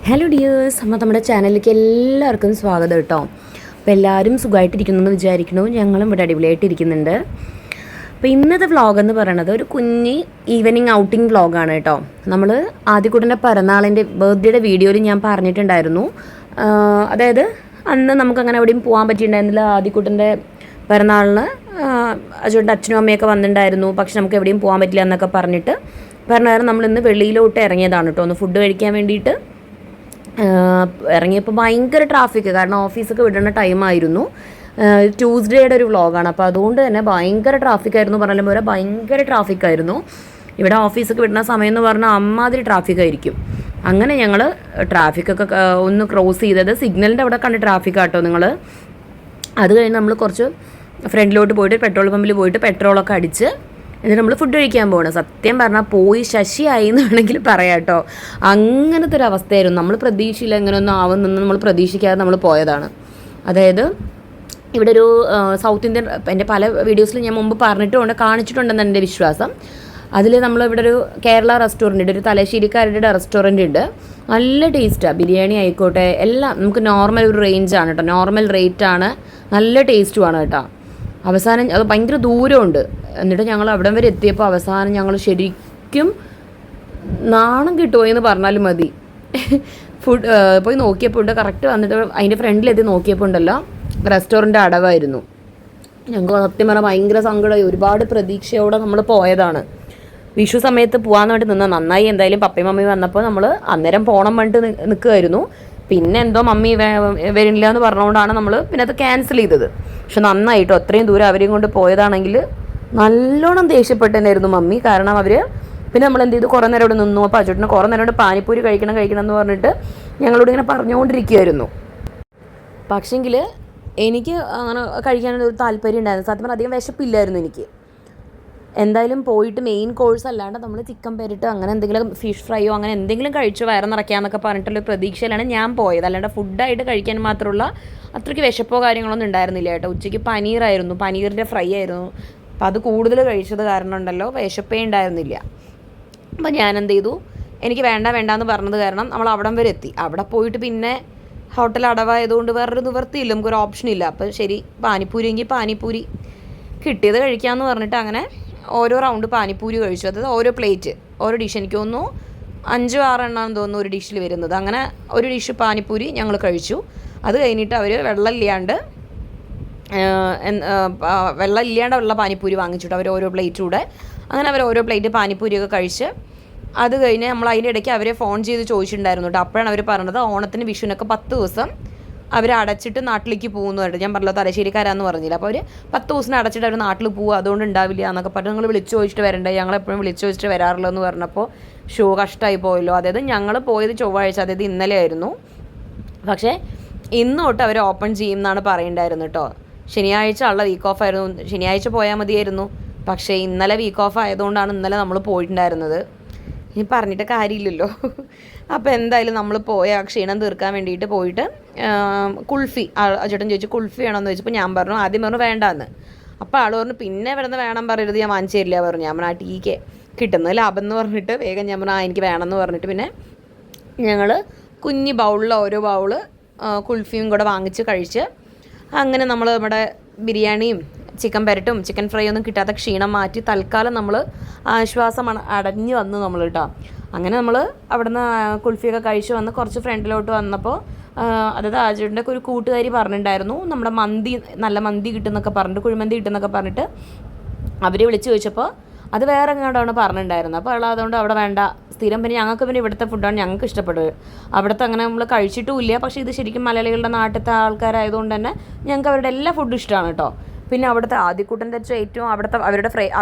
Hello dears, അപ്പോൾ നമ്മുടെ ചാനലിലേക്ക് എല്ലാവർക്കും സ്വാഗതം കേട്ടോ. അപ്പോൾ എല്ലാവരും സുഖമായിട്ടിരിക്കുന്നു എന്ന് വിചാരിക്കുന്നു. ഞങ്ങളും ഇവിടെ അടിപൊളിയായിട്ടിരിക്കുന്നുണ്ട്. അപ്പോൾ ഇന്നത്തെ വ്ളോഗ് എന്ന് പറയുന്നത് ഒരു കുഞ്ഞി ഈവനിങ് ഔട്ടിംഗ് വ്ളോഗാണ് കേട്ടോ. നമ്മൾ ആദ്യക്കുട്ടൻ്റെ പിറന്നാളിൻ്റെ ബർത്ത്ഡേയുടെ വീഡിയോയിൽ ഞാൻ പറഞ്ഞിട്ടുണ്ടായിരുന്നു. അതായത് അന്ന് നമുക്കങ്ങനെ എവിടെയും പോകാൻ പറ്റിയിട്ടുണ്ടായിരുന്നില്ല. ആദ്യക്കുട്ടൻ്റെ പിറന്നാളിന് അജുവിൻ്റെ അച്ഛനും അമ്മയൊക്കെ വന്നിട്ടുണ്ടായിരുന്നു. പക്ഷെ നമുക്ക് എവിടെയും പോകാൻ പറ്റില്ല എന്നൊക്കെ പറഞ്ഞിട്ട് നമ്മളിന്ന് വെളിയിലോട്ട് ഇറങ്ങിയതാണ് കേട്ടോ, ഒന്ന് ഫുഡ് കഴിക്കാൻ വേണ്ടിയിട്ട്. ഇറങ്ങിയപ്പോൾ ഭയങ്കര ട്രാഫിക്ക്, കാരണം ഓഫീസൊക്കെ വിടുന്ന ടൈമായിരുന്നു. ട്യൂസ്ഡേയുടെ ഒരു വ്ളോഗാണ്, അപ്പോൾ അതുകൊണ്ട് തന്നെ ഭയങ്കര ട്രാഫിക്കായിരുന്നു. പറഞ്ഞാലും പോലെ ഭയങ്കര ട്രാഫിക്കായിരുന്നു. ഇവിടെ ഓഫീസൊക്കെ വിടുന്ന സമയം എന്ന് പറഞ്ഞാൽ അമ്മാതിരി ട്രാഫിക്കായിരിക്കും. അങ്ങനെ ഞങ്ങൾ ട്രാഫിക്കൊക്കെ ഒന്ന് ക്രോസ് ചെയ്തത് സിഗ്നലിൻ്റെ അവിടെ കണ്ട് ട്രാഫിക്കാട്ടോ നിങ്ങൾ. അത് കഴിഞ്ഞ് നമ്മൾ കുറച്ച് ഫ്രണ്ടിലോട്ട് പോയിട്ട് പെട്രോൾ പമ്പിൽ പോയിട്ട് പെട്രോളൊക്കെ അടിച്ച് എന്നിട്ട് നമ്മൾ ഫുഡ് കഴിക്കാൻ പോകണം. സത്യം പറഞ്ഞാൽ പോയി ശശിയായി എന്ന് വേണമെങ്കിൽ പറയാം കേട്ടോ. അങ്ങനത്തെ ഒരു അവസ്ഥയായിരുന്നു. നമ്മൾ പ്രതീക്ഷയില്ല ഇങ്ങനെയൊന്നും ആവുമെന്ന് നമ്മൾ പ്രതീക്ഷിക്കാതെ നമ്മൾ പോയതാണ്. അതായത് ഇവിടെ ഒരു സൗത്ത് ഇന്ത്യൻ, എൻ്റെ പല വീഡിയോസിൽ ഞാൻ മുമ്പ് കാണിച്ചിട്ടുണ്ടെന്ന് എൻ്റെ വിശ്വാസം. അതിൽ നമ്മളിവിടെ ഒരു കേരള റെസ്റ്റോറൻറ്റ് ഉണ്ട്, ഒരു തലശ്ശേരിക്കാരുടെ റെസ്റ്റോറൻറ്റ് ഉണ്ട്. നല്ല ടേസ്റ്റാണ്, ബിരിയാണി ആയിക്കോട്ടെ എല്ലാം നമുക്ക് നോർമൽ ഒരു റേഞ്ചാണ് കേട്ടോ, നോർമൽ റേറ്റാണ്, നല്ല ടേസ്റ്റുമാണ് കേട്ടോ. അവസാനം അത് ഭയങ്കര ദൂരമുണ്ട്. എന്നിട്ട് ഞങ്ങൾ അവിടം വരെ എത്തിയപ്പോൾ അവസാനം ഞങ്ങൾ ശരിക്കും നാണം കിട്ടുമോ എന്ന് പറഞ്ഞാലും മതി. ഫുഡ് പോയി നോക്കിയപ്പോൾ ഉണ്ട്, കറക്റ്റ് വന്നിട്ട് അതിൻ്റെ ഫ്രണ്ടിലെത്തി നോക്കിയപ്പോൾ ഉണ്ടല്ലോ റെസ്റ്റോറൻറ്റ് അടവായിരുന്നു. ഞങ്ങൾക്ക് സത്യം പറഞ്ഞാൽ ഭയങ്കര സങ്കടമായി. ഒരുപാട് പ്രതീക്ഷയോടെ നമ്മൾ പോയതാണ്. വിഷു സമയത്ത് പോകാൻ വേണ്ടി നിന്നാൽ നന്നായി. എന്തായാലും പപ്പയും മമ്മിയും വന്നപ്പോൾ നമ്മൾ അന്നേരം പോകണം പറഞ്ഞിട്ട് നിൽക്കുമായിരുന്നു. പിന്നെ എന്തോ മമ്മി വരില്ല എന്ന് പറഞ്ഞുകൊണ്ടാണ് നമ്മൾ പിന്നെ അത് ക്യാൻസൽ ചെയ്തത്. പക്ഷെ നന്നായിട്ടോ, അത്രയും ദൂരം അവരെയും കൊണ്ട് പോയതാണെങ്കിൽ നല്ലോണം ദേഷ്യപ്പെട്ടെന്നായിരുന്നു മമ്മി. കാരണം അവർ പിന്നെ നമ്മൾ എന്ത് ചെയ്തു, കുറേ നേരം ഇവിടെ നിന്നു. അപ്പോൾ അച്ചോട്ടിന് കുറേ നേരം കൊണ്ട് പാനിപ്പൂരി കഴിക്കണം എന്ന് പറഞ്ഞിട്ട് ഞങ്ങളോട് ഇങ്ങനെ പറഞ്ഞുകൊണ്ടിരിക്കുകയായിരുന്നു. പക്ഷെങ്കിൽ എനിക്ക് അങ്ങനെ കഴിക്കാനൊരു താല്പര്യം ഉണ്ടായിരുന്നു. സത്യം പറഞ്ഞാൽ അധികം വിശപ്പില്ലായിരുന്നു എനിക്ക്. എന്തായാലും പോയിട്ട് മെയിൻ കോഴ്സ് അല്ലാണ്ട് നമ്മൾ ചിക്കൻ പെരട്ട് അങ്ങനെ എന്തെങ്കിലും ഫിഷ് ഫ്രൈയോ അങ്ങനെ എന്തെങ്കിലും കഴിച്ചു വയറ് നിറയ്ക്കാമെന്നൊക്കെ പറഞ്ഞിട്ടുള്ള പ്രതീക്ഷയിലാണ് ഞാൻ പോയത്. അല്ലാണ്ട് ഫുഡായിട്ട് കഴിക്കാൻ മാത്രമുള്ള അത്രയ്ക്ക് വിശപ്പോ കാര്യങ്ങളൊന്നും ഉണ്ടായിരുന്നില്ല കേട്ടോ. ഉച്ചയ്ക്ക് പനീറായിരുന്നു, പനീറിൻ്റെ ഫ്രൈ ആയിരുന്നു. അപ്പോൾ അത് കൂടുതൽ കഴിച്ചത് കാരണം ഉണ്ടല്ലോ വിശപ്പേ ഉണ്ടായിരുന്നില്ല. അപ്പോൾ ഞാൻ എന്ത് ചെയ്തു, എനിക്ക് വേണ്ടാന്ന് പറഞ്ഞത് കാരണം നമ്മൾ അവിടം വരെ എത്തി. അവിടെ പോയിട്ട് പിന്നെ ഹോട്ടൽ അടവായതുകൊണ്ട് വേറൊരു നിവർത്തിയില്ല, നമുക്കൊരു ഓപ്ഷൻ ഇല്ല. അപ്പോൾ ശരി, പാനിപ്പൂരി എങ്കിൽ പാനിപ്പൂരി കിട്ടിയത് കഴിക്കാമെന്ന് പറഞ്ഞിട്ട് അങ്ങനെ ഓരോ റൗണ്ട് പാനിപ്പൂരി കഴിച്ചു. അതായത് ഓരോ പ്ലേറ്റ്, ഓരോ ഡിഷ്, എനിക്ക് തോന്നുന്നു 5-6 എണ്ണാന്ന് തോന്നുന്നു ഒരു ഡിഷിൽ വരുന്നത്. അങ്ങനെ ഒരു ഡിഷ് പാനിപ്പൂരി ഞങ്ങൾ കഴിച്ചു. അത് കഴിഞ്ഞിട്ട് അവർ വെള്ളം ഇല്ലാണ്ടുള്ള പാനിപ്പൂരി വാങ്ങിച്ചിട്ട് അവർ ഓരോ പ്ലേറ്റൂടെ അങ്ങനെ അവർ ഓരോ പ്ലേറ്റ് പാനിപ്പൂരിയൊക്കെ കഴിച്ച് അത് കഴിഞ്ഞ് നമ്മൾ അതിൻ്റെ ഇടയ്ക്ക് അവരെ ഫോൺ ചെയ്ത് ചോദിച്ചിട്ടുണ്ടായിരുന്നു കേട്ടോ. അപ്പോഴാണ് അവർ പറഞ്ഞത് ഓണത്തിന് വിഷുവിനൊക്കെ 10 ദിവസം അവർ അടച്ചിട്ട് നാട്ടിലേക്ക് പോകുന്നതായിട്ട്. ഞാൻ പറഞ്ഞല്ലോ തലശ്ശേരിക്കാരാന്ന് പറഞ്ഞില്ല. അപ്പോൾ അവർ 10 ദിവസം അടച്ചിട്ട് അവർ നാട്ടിൽ പോകുക, അതുകൊണ്ട് ഉണ്ടാവില്ല എന്നൊക്കെ പറഞ്ഞ് നിങ്ങൾ വിളിച്ചു ചോദിച്ചിട്ട് വരണ്ടേ, ഞങ്ങളെപ്പോഴും വിളിച്ചു ചോദിച്ചിട്ട് വരാറുള്ളൂ എന്ന് പറഞ്ഞപ്പോൾ കഷ്ടമായി പോയല്ലോ. അതായത് ഞങ്ങൾ പോയത് ചൊവ്വാഴ്ച, അതായത് ഇന്നലെ ആയിരുന്നു. പക്ഷേ ഇന്ന് തൊട്ട് അവർ ഓപ്പൺ ചെയ്യും എന്നാണ് പറയുന്നുണ്ടായിരുന്നു കേട്ടോ. ശനിയാഴ്ച ഉള്ള വീക്ക് ഓഫ് ആയിരുന്നു, ശനിയാഴ്ച പോയാൽ മതിയായിരുന്നു. പക്ഷേ ഇന്നലെ വീക്ക് ഓഫ് ആയതുകൊണ്ടാണ് ഇന്നലെ നമ്മൾ പോയിട്ടുണ്ടായിരുന്നത്. ഇനി പറഞ്ഞിട്ട് കാര്യമില്ലല്ലോ. അപ്പോൾ എന്തായാലും നമ്മൾ പോയ ആ ക്ഷീണം തീർക്കാൻ വേണ്ടിയിട്ട് പോയിട്ട് കുൾഫി, ചേട്ടൻ ചോദിച്ചു കുൾഫി വേണമെന്ന് ചോദിച്ചപ്പോൾ ഞാൻ പറഞ്ഞു, ആദ്യം പറഞ്ഞു വേണ്ടാന്ന്. അപ്പോൾ ആൾ പറഞ്ഞു പിന്നെ ഇവിടുന്ന് വേണം പറയരുത്, ഞാൻ വാങ്ങിച്ചു തരില്ല പറഞ്ഞു. ഞാൻ പറഞ്ഞു ആ ടീക്ക് കിട്ടുന്നത് ലാഭം എന്ന് പറഞ്ഞിട്ട് വേഗം ഞാൻ പറഞ്ഞു എനിക്ക് വേണമെന്ന് പറഞ്ഞിട്ട് പിന്നെ ഞങ്ങൾ കുഞ്ഞ് ബൗളിൽ ഓരോ ബൗള് കുൾഫിയും കൂടെ വാങ്ങിച്ച് കഴിച്ച് അങ്ങനെ നമ്മൾ നമ്മുടെ ബിരിയാണിയും ചിക്കൻ പെരട്ടും ചിക്കൻ ഫ്രൈ ഒന്നും കിട്ടാത്ത ക്ഷീണം മാറ്റി തൽക്കാലം നമ്മൾ ആശ്വാസം അടഞ്ഞു വന്നു നമ്മൾ കേട്ടോ. അങ്ങനെ നമ്മൾ അവിടുന്ന് കുൾഫിയൊക്കെ കഴിച്ച് വന്ന് കുറച്ച് ഫ്രണ്ടിലോട്ട് വന്നപ്പോൾ അതായത് ആജുവിൻ്റെ ഒരു കൂട്ടുകാരി പറഞ്ഞിട്ടുണ്ടായിരുന്നു നമ്മുടെ നല്ല മന്തി കിട്ടുമെന്നൊക്കെ പറഞ്ഞിട്ട്, കുഴിമന്തി കിട്ടുമെന്നൊക്കെ പറഞ്ഞിട്ട് അവർ വിളിച്ച് ചോദിച്ചപ്പോൾ അത് വേറെ എങ്ങോട്ടാണ് പറഞ്ഞിട്ടുണ്ടായിരുന്നത്. അപ്പോൾ അതുകൊണ്ട് അവിടെ വേണ്ട, സ്ഥിരം പിന്നെ ഞങ്ങൾക്ക് പിന്നെ ഇവിടുത്തെ ഫുഡാണ് ഞങ്ങൾക്ക് ഇഷ്ടപ്പെടുന്നത്. അവിടുത്തെ അങ്ങനെ നമ്മൾ കഴിച്ചിട്ടുമില്ല. പക്ഷേ ഇത് ശരിക്കും മലയാളികളുടെ നാട്ടിലത്തെ ആൾക്കാരായതുകൊണ്ട് തന്നെ ഞങ്ങൾക്ക് അവരുടെ എല്ലാ ഫുഡും ഇഷ്ടമാണ് കേട്ടോ. പിന്നെ അവിടുത്തെ ആദ്യക്കുട്ടൻ്റെ ഏറ്റവും അവരുടെ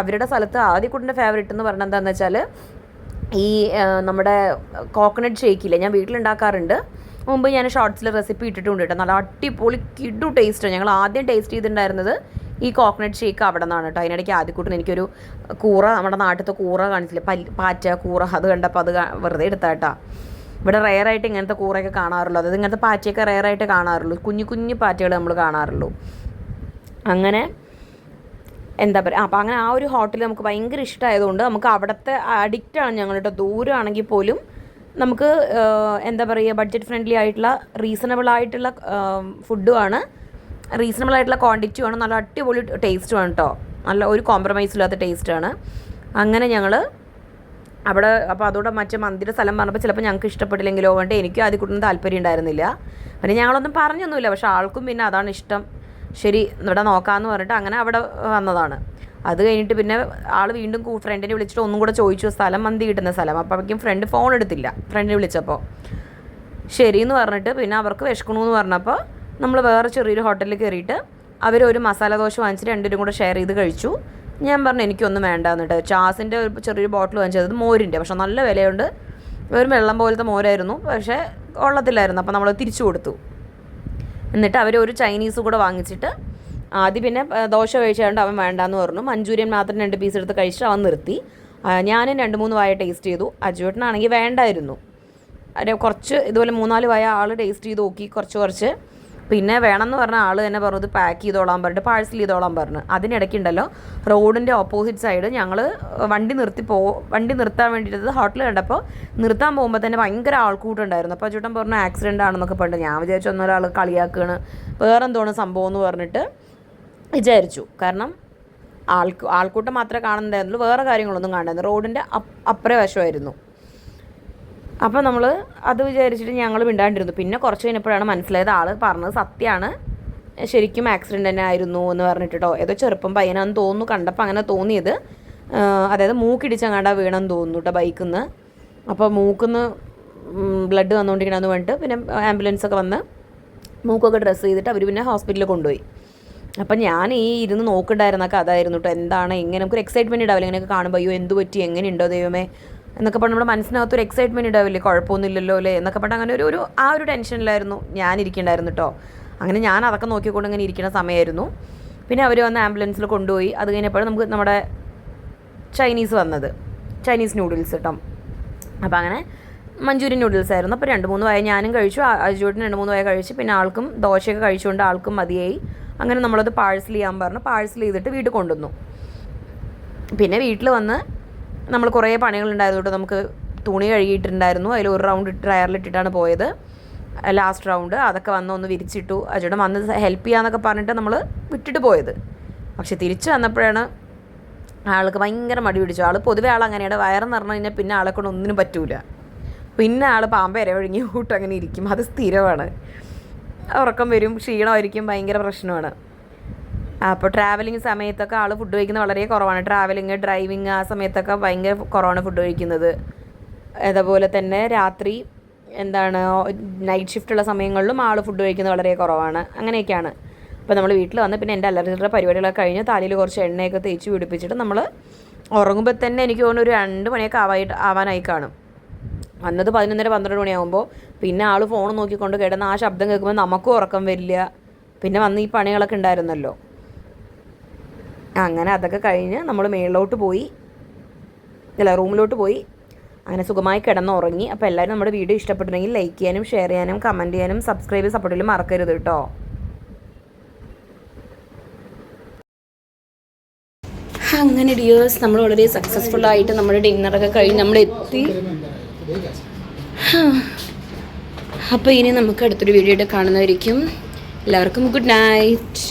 സ്ഥലത്ത് ആദ്യക്കുട്ടൻ്റെ ഫേവറേറ്റ് എന്ന് പറഞ്ഞാൽ എന്താണെന്ന് വെച്ചാൽ ഈ നമ്മുടെ കോക്കനട്ട് ഷേക്കില്ലേ, ഞാൻ വീട്ടിലുണ്ടാക്കാറുണ്ട്. മുമ്പ് ഞാൻ ഷോർട്സിൽ റെസിപ്പി ഇട്ടിട്ടുണ്ട് കേട്ടോ. നല്ല അടിപൊളി കിഡു ടേസ്റ്റാണ്. ഞങ്ങൾ ആദ്യം ടേസ്റ്റ് ചെയ്തിട്ടുണ്ടായിരുന്നത് ഈ കോക്കനട്ട് ഷേക്ക് അവിടെ നിന്നാണ് കേട്ടോ. അതിനിടയ്ക്ക് ആദ്യക്കൂട്ടിന് എനിക്കൊരു കൂറ, നമ്മുടെ നാട്ടിലത്തെ കൂറ കാണിച്ചില്ലേ, പാറ്റ കൂറ, അത് കണ്ടപ്പോൾ അത് വെറുതെ എടുത്താട്ടാ. ഇവിടെ റെയറായിട്ട് ഇങ്ങനത്തെ കൂറയൊക്കെ കാണാറുള്ളൂ. അതായത് ഇങ്ങനത്തെ പാറ്റയൊക്കെ റെയറായിട്ട് കാണാറുള്ളൂ, കുഞ്ഞു പാറ്റകൾ നമ്മൾ കാണാറുള്ളൂ. അങ്ങനെ എന്താ പറയുക, അപ്പോൾ അങ്ങനെ ആ ഒരു ഹോട്ടൽ നമുക്ക് ഭയങ്കര ഇഷ്ടമായതുകൊണ്ട് നമുക്ക് അവിടുത്തെ അഡിക്റ്റാണ് ഞങ്ങൾ കേട്ടോ. ദൂരമാണെങ്കിൽ പോലും നമുക്ക് എന്താ പറയുക ബഡ്ജറ്റ് ഫ്രണ്ട്ലി ആയിട്ടുള്ള റീസണബിൾ ആയിട്ടുള്ള ഫുഡുമാണ്, റീസണബിൾ ആയിട്ടുള്ള ക്വാണ്ടിറ്റിയുമാണ്, നല്ല അടിപൊളി ടേസ്റ്റുമാണ് കേട്ടോ, നല്ല ഒരു കോംപ്രമൈസും ഇല്ലാത്ത ടേസ്റ്റാണ്. അങ്ങനെ ഞങ്ങൾ അവിടെ അപ്പോൾ അതോടെ മറ്റേ മന്തിയുടെ സ്ഥലം പറഞ്ഞപ്പോൾ ചിലപ്പോൾ ഞങ്ങൾക്ക് ഇഷ്ടപ്പെട്ടില്ലെങ്കിലോ കൊണ്ട് എനിക്കും ആദ്യം കൂട്ടുന്ന താല്പര്യം ഉണ്ടായിരുന്നില്ല. പിന്നെ ഞങ്ങളൊന്നും പറഞ്ഞൊന്നുമില്ല, പക്ഷേ ആൾക്കും പിന്നെ അതാണ് ഇഷ്ടം, ശരി ഇവിടെ നോക്കാമെന്ന് പറഞ്ഞിട്ട് അങ്ങനെ അവിടെ വന്നതാണ്. അത് കഴിഞ്ഞിട്ട് പിന്നെ ആൾ വീണ്ടും ഫ്രണ്ടിനെ വിളിച്ചിട്ട് ഒന്നും കൂടെ ചോദിച്ചു സ്ഥലം മന്തി കിട്ടുന്ന സ്ഥലം. അപ്പോഴേക്കും ഫ്രണ്ട് ഫോൺ എടുത്തില്ല, ഫ്രണ്ടിനെ വിളിച്ചപ്പോൾ ശരിയെന്ന് പറഞ്ഞിട്ട് പിന്നെ അവർക്ക് വിശക്കണമെന്ന് പറഞ്ഞപ്പോൾ നമ്മൾ വേറെ ചെറിയൊരു ഹോട്ടലിൽ കയറിയിട്ട് അവരൊരു മസാല ദോശ വാങ്ങിച്ചിട്ട് രണ്ടുപേരും കൂടെ ഷെയർ ചെയ്ത് കഴിച്ചു. ഞാൻ പറഞ്ഞു എനിക്കൊന്നും വേണ്ട എന്നിട്ട് ചാസിൻ്റെ ഒരു ചെറിയൊരു ബോട്ടിൽ വാങ്ങിച്ചത് മോരിൻ്റെ, പക്ഷേ നല്ല വിലയുണ്ട്, ഒരു വെള്ളം പോലത്തെ മോരായിരുന്നു, പക്ഷേ കൊള്ളത്തില്ലായിരുന്നു. അപ്പോൾ നമ്മൾ തിരിച്ചു കൊടുത്തു. എന്നിട്ട് അവർ ഒരു ചൈനീസ് കൂടെ വാങ്ങിച്ചിട്ട് ആദ്യം പിന്നെ ദോശ കഴിച്ചുകൊണ്ട് അവൻ വേണ്ടാന്ന് പറഞ്ഞു. മഞ്ചൂരിയൻ മാത്രം 2 പീസ് എടുത്ത് കഴിച്ചിട്ട് അവൻ നിർത്തി. ഞാനും 2-3 വായ ടേസ്റ്റ് ചെയ്തു. അജുവേട്ടനാണെങ്കിൽ വേണ്ടായിരുന്നു. കുറച്ച് ഇതുപോലെ 3-4 വായ ആൾ ടേസ്റ്റ് ചെയ്ത് നോക്കി കുറച്ച്. പിന്നെ വേണമെന്ന് പറഞ്ഞ ആൾ തന്നെ പറഞ്ഞു ഇത് പാക്ക് ചെയ്തോളാൻ പറഞ്ഞിട്ട് പാഴ്സൽ ചെയ്തോളാൻ പറഞ്ഞു. അതിനിടയ്ക്കുണ്ടല്ലോ റോഡിൻ്റെ ഓപ്പോസിറ്റ് സൈഡ് ഞങ്ങൾ വണ്ടി നിർത്താൻ വേണ്ടിയിട്ട് ഹോട്ടൽ കണ്ടപ്പോൾ നിർത്താൻ പോകുമ്പോൾ തന്നെ ഭയങ്കര ആൾക്കൂട്ടുണ്ടായിരുന്നു. അപ്പോൾ ചേട്ടൻ പറഞ്ഞു ആക്സിഡൻ്റ് ആണെന്നൊക്കെ പറഞ്ഞിട്ട് ഞാൻ വിചാരിച്ചു ഒന്നൊരാൾ കളിയാക്കുകയാണ് വേറെന്തോണ് സംഭവം എന്ന് പറഞ്ഞിട്ട് വിചാരിച്ചു. കാരണം ആൾക്കൂട്ടം മാത്രമേ കാണുന്നുണ്ടായിരുന്നുള്ളൂ, വേറെ കാര്യങ്ങളൊന്നും കാണുന്നുണ്ടായിരുന്നു. റോഡിൻ്റെ അപ്പുറേ വശമായിരുന്നു. അപ്പോൾ നമ്മൾ അത് വിചാരിച്ചിട്ട് ഞങ്ങൾ മിണ്ടാണ്ടിരുന്നു. പിന്നെ കുറച്ച് കഴിഞ്ഞപ്പോഴാണ് മനസ്സിലായത് ആൾ പറഞ്ഞത് സത്യമാണ്, ശരിക്കും ആക്സിഡൻ്റ് തന്നെ ആയിരുന്നു എന്ന് പറഞ്ഞിട്ടോ. ഏതോ ചെറുപ്പം പയ്യനാന്ന് തോന്നുന്നു, കണ്ടപ്പോൾ അങ്ങനെ തോന്നിയത്. അതായത് മൂക്കിടിച്ചങ്ങാണ്ട വീണെന്ന് തോന്നുന്നു കേട്ടോ ബൈക്കിൽ നിന്ന്. അപ്പോൾ മൂക്കിന്ന് ബ്ലഡ് വന്നുകൊണ്ടിരിക്കണമെന്ന് പറഞ്ഞിട്ട് പിന്നെ ആംബുലൻസൊക്കെ വന്ന് മൂക്കൊക്കെ ഡ്രസ്സ് ചെയ്തിട്ട് അവർ പിന്നെ ഹോസ്പിറ്റലിൽ കൊണ്ടുപോയി. അപ്പം ഞാൻ ഈ ഇരുന്ന് നോക്കുന്നുണ്ടായിരുന്നൊക്കെ അതായിരുന്നു കേട്ടോ, എന്താണ് ഇങ്ങനെ നമുക്കൊരു എക്സൈറ്റ്മെൻറ്റ് ഉണ്ടാവില്ല ഇങ്ങനെയൊക്കെ കാണുമ്പോൾ, അയ്യോ എന്ത് പറ്റി എങ്ങനെയുണ്ടോ ദൈവമേ എന്നൊക്കെ പറഞ്ഞ് നമ്മുടെ മനസ്സിനകത്തൊരു എക്സൈറ്റ്മെൻറ്റ് ഉണ്ടാവില്ലേ, കുഴപ്പമൊന്നുമില്ലല്ലോ അല്ലേ എന്നൊക്കെ പറഞ്ഞാൽ അങ്ങനെ ഒരു ടെൻഷനിലായിരുന്നു ഞാൻ ഇരിക്കണ്ടായിരുന്നു കേട്ടോ. അങ്ങനെ ഞാൻ അതൊക്കെ നോക്കിക്കൊണ്ട് ഇങ്ങനെ ഇരിക്കുന്ന സമയമായിരുന്നു. പിന്നെ അവർ വന്ന് ആംബുലൻസിൽ കൊണ്ടുപോയി. അത് കഴിഞ്ഞപ്പോഴും നമുക്ക് നമ്മുടെ ചൈനീസ് നൂഡിൽസ് കേട്ടോ. അപ്പോൾ അങ്ങനെ മഞ്ചൂരിയൻ നൂഡിൽസ് ആയിരുന്നു. അപ്പോൾ 2-3 വായ ഞാനും കഴിച്ചു, അജുവേട്ടന് 2-3 വായ കഴിച്ചു. പിന്നെ ആൾക്കും ദോശയൊക്കെ കഴിച്ചുകൊണ്ട് ആൾക്കും മതിയായി. അങ്ങനെ നമ്മളത് പാഴ്സൽ ചെയ്യാൻ പറഞ്ഞു. പാഴ്സൽ ചെയ്തിട്ട് വീട്ടിൽ കൊണ്ടുവന്നു. പിന്നെ വീട്ടിൽ വന്ന് നമ്മൾ കുറേ പണികളുണ്ടായിരുന്നു കേട്ടോ. നമുക്ക് തുണി കഴുകിയിട്ടുണ്ടായിരുന്നു, അതിൽ ഒരു റൗണ്ട് ഡ്രയറിലിട്ടിട്ടാണ് പോയത്, ലാസ്റ്റ് റൗണ്ട് അതൊക്കെ ഒന്ന് വിരിച്ചിട്ടു. അജുവേട്ടൻ വന്ന് ഹെൽപ്പ് ചെയ്യാമെന്നൊക്കെ പറഞ്ഞിട്ട് നമ്മൾ വിട്ടിട്ട് പോയത്. പക്ഷെ തിരിച്ച് വന്നപ്പോഴാണ് ആൾക്ക് ഭയങ്കര മടി പിടിച്ചു. പൊതുവെ അങ്ങനെയാണ്, വയറെന്ന് പറഞ്ഞു കഴിഞ്ഞാൽ പിന്നെ ആളെ കൊണ്ട് ഒന്നിനും പറ്റൂല. പിന്നെ പാമ്പ് ഇരവഴുങ്ങി കൂട്ട് അങ്ങനെ ഇരിക്കും, അത് സ്ഥിരമാണ്. ഉറക്കം വരും, ക്ഷീണമായിരിക്കും, ഭയങ്കര പ്രശ്നമാണ്. അപ്പോൾ ട്രാവലിംഗ് സമയത്തൊക്കെ ആൾ ഫുഡ് കഴിക്കുന്നത് വളരെ കുറവാണ്. ഡ്രൈവിങ് ആ സമയത്തൊക്കെ ഭയങ്കര കുറവാണ് ഫുഡ് കഴിക്കുന്നത്. അതുപോലെ തന്നെ രാത്രി നൈറ്റ് ഷിഫ്റ്റുള്ള സമയങ്ങളിലും ആൾ ഫുഡ് കഴിക്കുന്നത് വളരെ കുറവാണ്. അങ്ങനെയൊക്കെയാണ്. അപ്പോൾ നമ്മൾ വീട്ടിൽ വന്ന് പിന്നെ എൻ്റെ അലർജിയുടെ പരിപാടികളൊക്കെ കഴിഞ്ഞ് തലയിൽ കുറച്ച് എണ്ണയൊക്കെ തേച്ച് പിടിപ്പിച്ചിട്ട് നമ്മൾ ഉറങ്ങുമ്പോൾ തന്നെ എനിക്ക് തോന്നുന്നു ഒരു 2 മണിയൊക്കെ ആവാനായി കാണും. വന്നത് 11-12 മണിയാകുമ്പോൾ പിന്നെ ആൾ ഫോൺ നോക്കിക്കൊണ്ട് കിടന്ന് ആ ശബ്ദം കേൾക്കുമ്പോൾ നമുക്കും ഉറക്കം വരില്ല. പിന്നെ വന്ന് ഈ പണികളൊക്കെ ഉണ്ടായിരുന്നല്ലോ. അങ്ങനെ അതൊക്കെ കഴിഞ്ഞ് നമ്മൾ റൂമിലോട്ട് പോയി അങ്ങനെ സുഖമായി കിടന്നുറങ്ങി. അപ്പോൾ എല്ലാവരും നമ്മുടെ വീഡിയോ ഇഷ്ടപ്പെട്ടിട്ടുണ്ടെങ്കിൽ ലൈക്ക് ചെയ്യാനും ഷെയർ ചെയ്യാനും കമൻറ്റ് ചെയ്യാനും സബ്സ്ക്രൈബ് സപ്പോർട്ട് ചെയ്യാനും മറക്കരുത് കേട്ടോ. അങ്ങനെ ഡിയേഴ്സ് നമ്മൾ വളരെ സക്സസ്ഫുള്ളായിട്ട് നമ്മുടെ ഡിന്നറൊക്കെ കഴിഞ്ഞ് നമ്മൾ എത്തി. അപ്പോൾ ഇനി നമുക്ക് അടുത്തൊരു വീഡിയോയുടെ കാണുന്നതായിരിക്കും. എല്ലാവർക്കും ഗുഡ് നൈറ്റ്.